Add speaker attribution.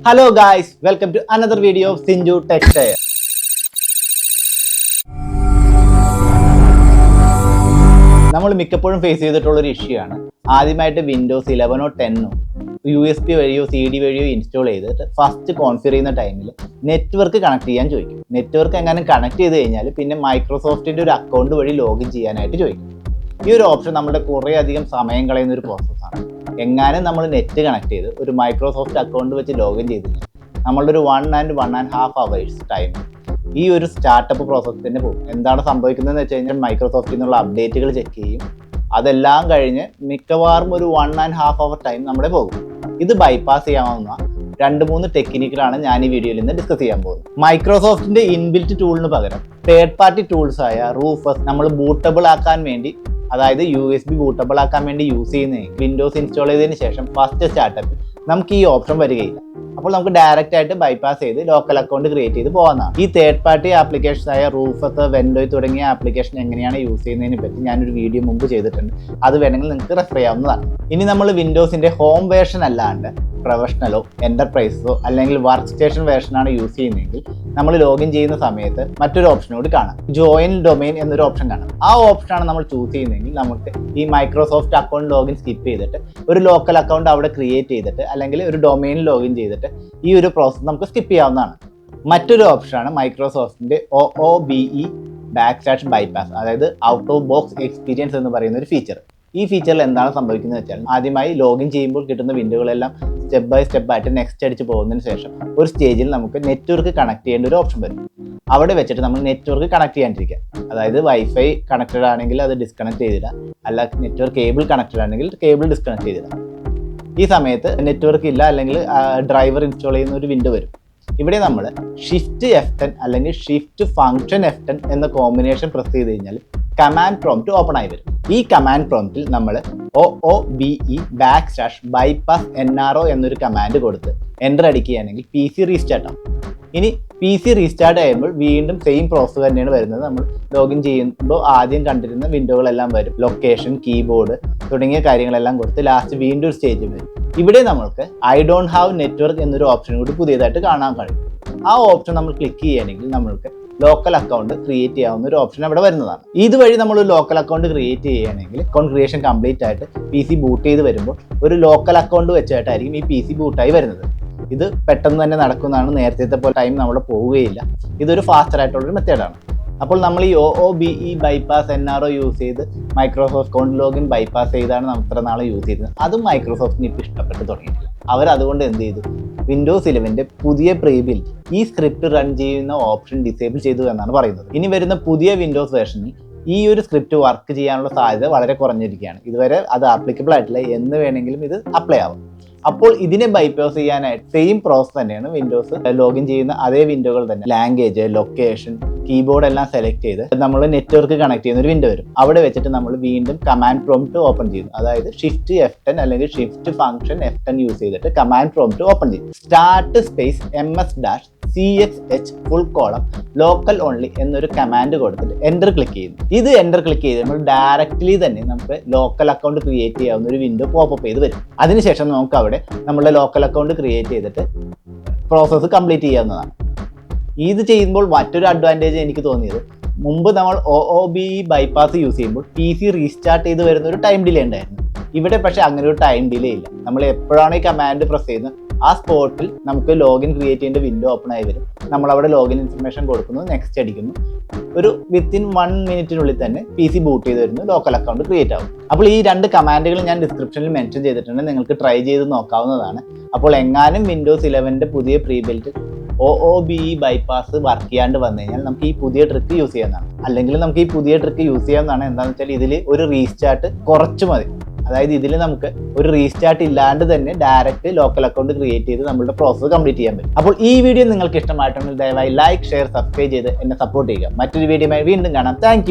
Speaker 1: Hello guys, welcome to another video of Sinju Textile. നമ്മൾ മിക്കപ്പോഴും face ചെയ്തിട്ടുള്ള ഒരു ഇഷ്യൂ ആണ്. ആദ്യമായിട്ട് വിൻഡോസ് 11 10 USB വഴിയോ CD വഴിയോ ഇൻസ്റ്റാൾ ചെയ്തിട്ട് ഫസ്റ്റ് കോൺഫിഗർ ചെയ്യുന്ന ടൈമിൽ നെറ്റ്വർക്ക് കണക്ട് ചെയ്യാൻ ചോദിക്കും. നെറ്റ്വർക്ക് എങ്ങനെ കണക്ട് ചെയ്ത് കഴിഞ്ഞാൽ പിന്നെ മൈക്രോസോഫ്റ്റിൻ്റെ ഒരു അക്കൗണ്ട് വഴി ലോഗിൻ ചെയ്യാനായിട്ട് ചോദിക്കും. ഈ ഒരു ഓപ്ഷൻ നമ്മുടെ കുറേ അധികം സമയം കളയുന്ന ഒരു പ്രോസസ്സാണ്. എങ്ങാനും നമ്മൾ നെറ്റ് കണക്ട് ചെയ്ത് ഒരു മൈക്രോസോഫ്റ്റ് അക്കൗണ്ട് വെച്ച് ലോഗിൻ ചെയ്ത് നമ്മളുടെ ഒരു 1.5 hours ടൈം ഈ ഒരു സ്റ്റാർട്ടപ്പ് പ്രോസസ്സ് തന്നെ പോകും. എന്താണ് സംഭവിക്കുന്നതെന്ന് വെച്ച് കഴിഞ്ഞാൽ മൈക്രോസോഫ്റ്റിൽ നിന്നുള്ള അപ്ഡേറ്റുകൾ ചെക്ക് ചെയ്യും. അതെല്ലാം കഴിഞ്ഞ് മിക്കവാറും ഒരു 1.5 hour ടൈം നമ്മുടെ പോകും. ഇത് ബൈപ്പാസ് ചെയ്യാവുന്ന 2-3 ടെക്നിക്കുകളാണ് ഞാൻ ഈ വീഡിയോയിൽ നിന്ന് ഡിസ്കസ് ചെയ്യാൻ പോകുന്നത്. മൈക്രോസോഫ്റ്റിന്റെ ഇൻബിൽറ്റ് ടൂളിന് പകരം തേർഡ് പാർട്ടി ടൂൾസ് ആയ റൂഫസ് നമ്മൾ ബൂട്ടബിൾ ആക്കാൻ വേണ്ടി, അതായത് USB ബൂട്ടബിൾ ആക്കാൻ വേണ്ടി യൂസ് ചെയ്യുന്ന വിൻഡോസ് ഇൻസ്റ്റാൾ ചെയ്തതിന് ശേഷം ഫസ്റ്റ് സ്റ്റാർട്ടപ്പിൽ നമുക്ക് ഈ ഓപ്ഷൻ വരികയില്ല. അപ്പോൾ നമുക്ക് ഡയറക്റ്റ് ആയിട്ട് ബൈപ്പാസ് ചെയ്ത് ലോക്കൽ അക്കൗണ്ട് ക്രിയേറ്റ് ചെയ്ത് പോകാവുന്നതാണ്. ഈ തേർഡ് പാർട്ടി ആപ്ലിക്കേഷൻസ് ആയ റൂഫസ്, വെൻഡോയ് തുടങ്ങിയ ആപ്ലിക്കേഷൻ എങ്ങനെയാണ് യൂസ് ചെയ്യുന്നതിനെ പറ്റി ഞാനൊരു വീഡിയോ മുമ്പ് ചെയ്തിട്ടുണ്ട്. അത് വേണമെങ്കിൽ നിങ്ങൾക്ക് റെഫർ ചെയ്യാവുന്നതാണ്. ഇനി നമ്മൾ വിൻഡോസിന്റെ ഹോം വേർഷൻ അല്ലാണ്ട് പ്രൊഫഷണലോ എന്റർപ്രൈസോ അല്ലെങ്കിൽ വർക്ക് സ്റ്റേഷൻ വേർഷനാണ് യൂസ് ചെയ്യുന്നതെങ്കിൽ നമ്മൾ ലോഗിൻ ചെയ്യുന്ന സമയത്ത് മറ്റൊരു ഓപ്ഷൻ കൂടി കാണാം. ജോയിൻ ഡൊമൈൻ എന്നൊരു ഓപ്ഷൻ കാണാം. ആ ഓപ്ഷനാണ് നമ്മൾ ചൂസ് ചെയ്യുന്നതെങ്കിൽ നമുക്ക് ഈ മൈക്രോസോഫ്റ്റ് അക്കൗണ്ട് ലോഗിൻ സ്കിപ്പ് ചെയ്തിട്ട് ഒരു ലോക്കൽ അക്കൗണ്ട് അവിടെ ക്രിയേറ്റ് ചെയ്തിട്ട് അല്ലെങ്കിൽ ഒരു ഡൊമൈനിൽ ലോഗിൻ ചെയ്തിട്ട് ഈ ഒരു പ്രോസസ്സ് നമുക്ക് സ്കിപ്പ് ചെയ്യാവുന്നതാണ്. മറ്റൊരു ഓപ്ഷനാണ് മൈക്രോസോഫ്റ്റിന്റെ OOBE bypass, അതായത് ഔട്ട് ഓഫ് ബോക്സ് എക്സ്പീരിയൻസ് എന്ന് പറയുന്ന ഒരു ഫീച്ചർ. ഈ ഫീച്ചറിൽ എന്താണ് സംഭവിക്കുന്നത് വെച്ചാൽ ആദ്യമായി ലോഗിൻ ചെയ്യുമ്പോൾ കിട്ടുന്ന വിൻഡോകളെല്ലാം സ്റ്റെപ്പ് ബൈ സ്റ്റെപ്പ് ആയിട്ട് നെക്സ്റ്റ് അടിച്ച് പോകുന്നതിന് ശേഷം ഒരു സ്റ്റേജിൽ നമുക്ക് നെറ്റ്വർക്ക് കണക്ട് ചെയ്യേണ്ട ഒരു ഓപ്ഷൻ വരും. അവിടെ വെച്ചിട്ട് നമ്മൾ നെറ്റ്വർക്ക് കണക്ട് ചെയ്യാണ്ടിരിക്കുക. അതായത് വൈഫൈ കണക്റ്റഡ് ആണെങ്കിൽ അത് ഡിസ്കണക്ട് ചെയ്തില്ല, അല്ല നെറ്റ്വർക്ക് കേബിൾ കണക്റ്റഡ് ആണെങ്കിൽ കേബിൾ ഡിസ്കണക്ട് ചെയ്തില്ല. ഈ സമയത്ത് നെറ്റ്വർക്ക് ഇല്ല അല്ലെങ്കിൽ ഡ്രൈവർ ഇൻസ്റ്റാൾ ചെയ്യുന്ന ഒരു വിൻഡോ വരും. ഇവിടെ നമ്മൾ ഷിഫ്റ്റ് F10 അല്ലെങ്കിൽ ഷിഫ്റ്റ് ഫംഗ്ഷൻ F10 എന്ന കോമ്പിനേഷൻ പ്രസ് ചെയ്ത് കഴിഞ്ഞാൽ കമാൻഡ് പ്രോംപ്റ്റ് ഓപ്പൺ ആയി വരും. ഈ കമാൻഡ് പ്രോംപ്റ്റിൽ നമ്മൾ OOBE_bypass NRO എന്നൊരു കമാൻഡ് കൊടുത്ത് എൻ്റർ അടിക്കുകയാണെങ്കിൽ PC റീസ്റ്റാർട്ട് ആവും. ഇനി PC റീസ്റ്റാർട്ട് ചെയ്യുമ്പോൾ വീണ്ടും സെയിം പ്രോസസ്സ് തന്നെയാണ് വരുന്നത്. നമ്മൾ ലോഗിൻ ചെയ്യുമ്പോൾ ആദ്യം കണ്ടിരുന്ന വിൻഡോകളെല്ലാം വരും. ലൊക്കേഷൻ, കീബോർഡ് തുടങ്ങിയ കാര്യങ്ങളെല്ലാം കൊടുത്ത് ലാസ്റ്റ് വീണ്ടും ഒരു സ്റ്റേജ് വരും. ഇവിടെ നമ്മൾക്ക് ഐ ഡോണ്ട് ഹാവ് നെറ്റ്വർക്ക് എന്നൊരു ഓപ്ഷൻ കൂടി പുതിയതായിട്ട് കാണാൻ കഴിയും. ആ ഓപ്ഷൻ നമ്മൾ ക്ലിക്ക് ചെയ്യുകയാണെങ്കിൽ നമ്മൾക്ക് ലോക്കൽ അക്കൗണ്ട് ക്രിയേറ്റ് ചെയ്യാവുന്ന ഒരു ഓപ്ഷൻ അവിടെ വരുന്നതാണ്. ഇതുവഴി നമ്മൾ ഒരു ലോക്കൽ അക്കൗണ്ട് ക്രിയേറ്റ് ചെയ്യുകയാണെങ്കിൽ അക്കൗണ്ട് ക്രിയേഷൻ കംപ്ലീറ്റ് ആയിട്ട് PC ബൂട്ട് ചെയ്ത് വരുമ്പോൾ ഒരു ലോക്കൽ അക്കൗണ്ട് വെച്ചായിട്ടായിരിക്കും ഈ PC ബൂട്ടായി വരുന്നത്. ഇത് പെട്ടെന്ന് തന്നെ നടക്കുന്നതാണ്. നേരത്തെ പോലെ ടൈം നമ്മൾ പോവുകയില്ല. ഇതൊരു ഫാസ്റ്റർ ആയിട്ടുള്ളൊരു മെത്തേഡാണ്. അപ്പോൾ നമ്മൾ ഈ OOBE bypass NRO യൂസ് ചെയ്ത് മൈക്രോസോഫ്റ്റ് അക്കൗണ്ട് ലോഗിൻ ബൈപ്പാസ് ചെയ്താണ് നമ്മൾ ഇത്ര നാളെ യൂസ് ചെയ്തത്. അതും മൈക്രോസോഫ്റ്റിന് ഇപ്പോൾ ഇഷ്ടപ്പെട്ട് തുടങ്ങിയിട്ടില്ല. അവരതുകൊണ്ട് എന്ത് ചെയ്തു, വിൻഡോസ് 11 പുതിയ പ്രീബിൽഡ് ഈ സ്ക്രിപ്റ്റ് റൺ ചെയ്യുന്ന ഓപ്ഷൻ ഡിസേബിൾ ചെയ്തു എന്നാണ് പറയുന്നത്. ഇനി വരുന്ന പുതിയ വിൻഡോസ് വേർഷനിൽ ഈ ഒരു സ്ക്രിപ്റ്റ് വർക്ക് ചെയ്യാനുള്ള സാധ്യത വളരെ കുറഞ്ഞിരിക്കുകയാണ്. ഇതുവരെ അത് ആപ്ലിക്കബിൾ ആയിട്ടില്ല. എന്ന് വേണമെങ്കിലും ഇത് അപ്ലൈ ആവും. അപ്പോൾ ഇതിനെ ബൈപ്പാസ് ചെയ്യാനായിട്ട് സെയിം പ്രോസസ് തന്നെയാണ് വിൻഡോസ് ലോഗിൻ ചെയ്യുന്ന അതേ വിൻഡോകൾ തന്നെ ലാംഗ്വേജ്, ലൊക്കേഷൻ, കീബോർഡ് എല്ലാം സെലക്ട് ചെയ്ത് നമ്മൾ നെറ്റ്വർക്ക് കണക്ട് ചെയ്യുന്ന ഒരു വിൻഡോ വരും. അവിടെ വെച്ചിട്ട് നമ്മൾ വീണ്ടും കമാൻഡ് പ്രോംപ്റ്റ് ഓപ്പൺ ചെയ്യുന്നു. അതായത് ഷിഫ്റ്റ് F10 അല്ലെങ്കിൽ ഷിഫ്റ്റ് ഫംഗ്ഷൻ F10 യൂസ് ചെയ്തിട്ട് കമാൻഡ് പ്രോംപ്റ്റ് ഓപ്പൺ ചെയ്യും. Start space MS-CXH full column local only എന്നൊരു കമാൻഡ് കൊടുത്തിട്ട് എൻ്റർ ക്ലിക്ക് ചെയ്യുന്നു. ഇത് എൻ്റർ ക്ലിക്ക് ചെയ്ത് നമ്മൾ ഡയറക്റ്റ്ലി തന്നെ നമുക്ക് ലോക്കൽ അക്കൗണ്ട് ക്രിയേറ്റ് ചെയ്യാവുന്ന ഒരു വിൻഡോ പോപ്പപ്പ് ചെയ്ത് വരും. അതിനുശേഷം നമുക്ക് അവിടെ നമ്മുടെ ലോക്കൽ അക്കൗണ്ട് ക്രിയേറ്റ് ചെയ്തിട്ട് പ്രോസസ്സ് കംപ്ലീറ്റ് ചെയ്യാവുന്നതാണ്. ഇത് ചെയ്യുമ്പോൾ മറ്റൊരു അഡ്വാൻറ്റേജ് എനിക്ക് തോന്നിയത്, മുമ്പ് നമ്മൾ OOBE bypass യൂസ് ചെയ്യുമ്പോൾ PC റീസ്റ്റാർട്ട് ചെയ്ത് വരുന്ന ഒരു ടൈം ഡിലേ ഉണ്ടായിരുന്നു. ഇവിടെ പക്ഷേ അങ്ങനെ ഒരു ടൈം ഡിലേ ഇല്ല. നമ്മൾ എപ്പോഴാണ് ഈ കമാൻഡ് പ്രസ് ചെയ്യുന്നത് ആ സ്പോട്ടിൽ നമുക്ക് ലോഗിൻ ക്രിയേറ്റ് ചെയ്യേണ്ട വിൻഡോ ഓപ്പൺ ആയി വരും. നമ്മളവിടെ ലോഗിൻ ഇൻഫർമേഷൻ കൊടുക്കുന്നു, നെക്സ്റ്റ് അടിക്കുന്നു. ഒരു വിത്തിൻ 1 മിനിറ്റിനുള്ളിൽ തന്നെ PC ബൂട്ട് ചെയ്ത് വരുന്നു, ലോക്കൽ അക്കൗണ്ട് ക്രിയേറ്റ് ആവും. അപ്പോൾ ഈ 2 കമാൻഡുകൾ ഞാൻ ഡിസ്ക്രിപ്ഷനിൽ മെൻഷൻ ചെയ്തിട്ടുണ്ട്. നിങ്ങൾക്ക് ട്രൈ ചെയ്ത് നോക്കാവുന്നതാണ്. അപ്പോൾ എങ്ങാനും വിൻഡോസ് 11 പുതിയ പ്രീബിൽറ്റ് OOBE bypass വർക്ക് ചെയ്യാണ്ട് വന്നു കഴിഞ്ഞാൽ നമുക്ക് ഈ പുതിയ ട്രിക്ക് യൂസ് ചെയ്യാവുന്നതാണ്. അല്ലെങ്കിൽ നമുക്ക് ഈ പുതിയ ട്രിക്ക് യൂസ് ചെയ്യാവുന്നതാണ്. എന്താണെന്ന് വെച്ചാൽ ഇതിൽ ഒരു റീസ്റ്റാർട്ട് കുറച്ച് മതി. അതായത് ഇതിൽ നമുക്ക് ഒരു റീസ്റ്റാർട്ട് ഇല്ലാണ്ട് തന്നെ ഡയറക്റ്റ് ലോക്കൽ അക്കൗണ്ട് ക്രിയേറ്റ് ചെയ്ത് നമ്മുടെ പ്രോസസ്സ് കംപ്ലീറ്റ് ചെയ്യാൻ പറ്റും. അപ്പോൾ ഈ വീഡിയോ നിങ്ങൾക്ക് ഇഷ്ടമായിട്ടുണ്ടെങ്കിൽ ദയവായി ലൈക്ക്, ഷെയർ, സബ്സ്ക്രൈബ് ചെയ്ത് എന്നെ സപ്പോർട്ട് ചെയ്യുക. മറ്റൊരു വീഡിയോയുമായി വീണ്ടും കാണാം. താങ്ക്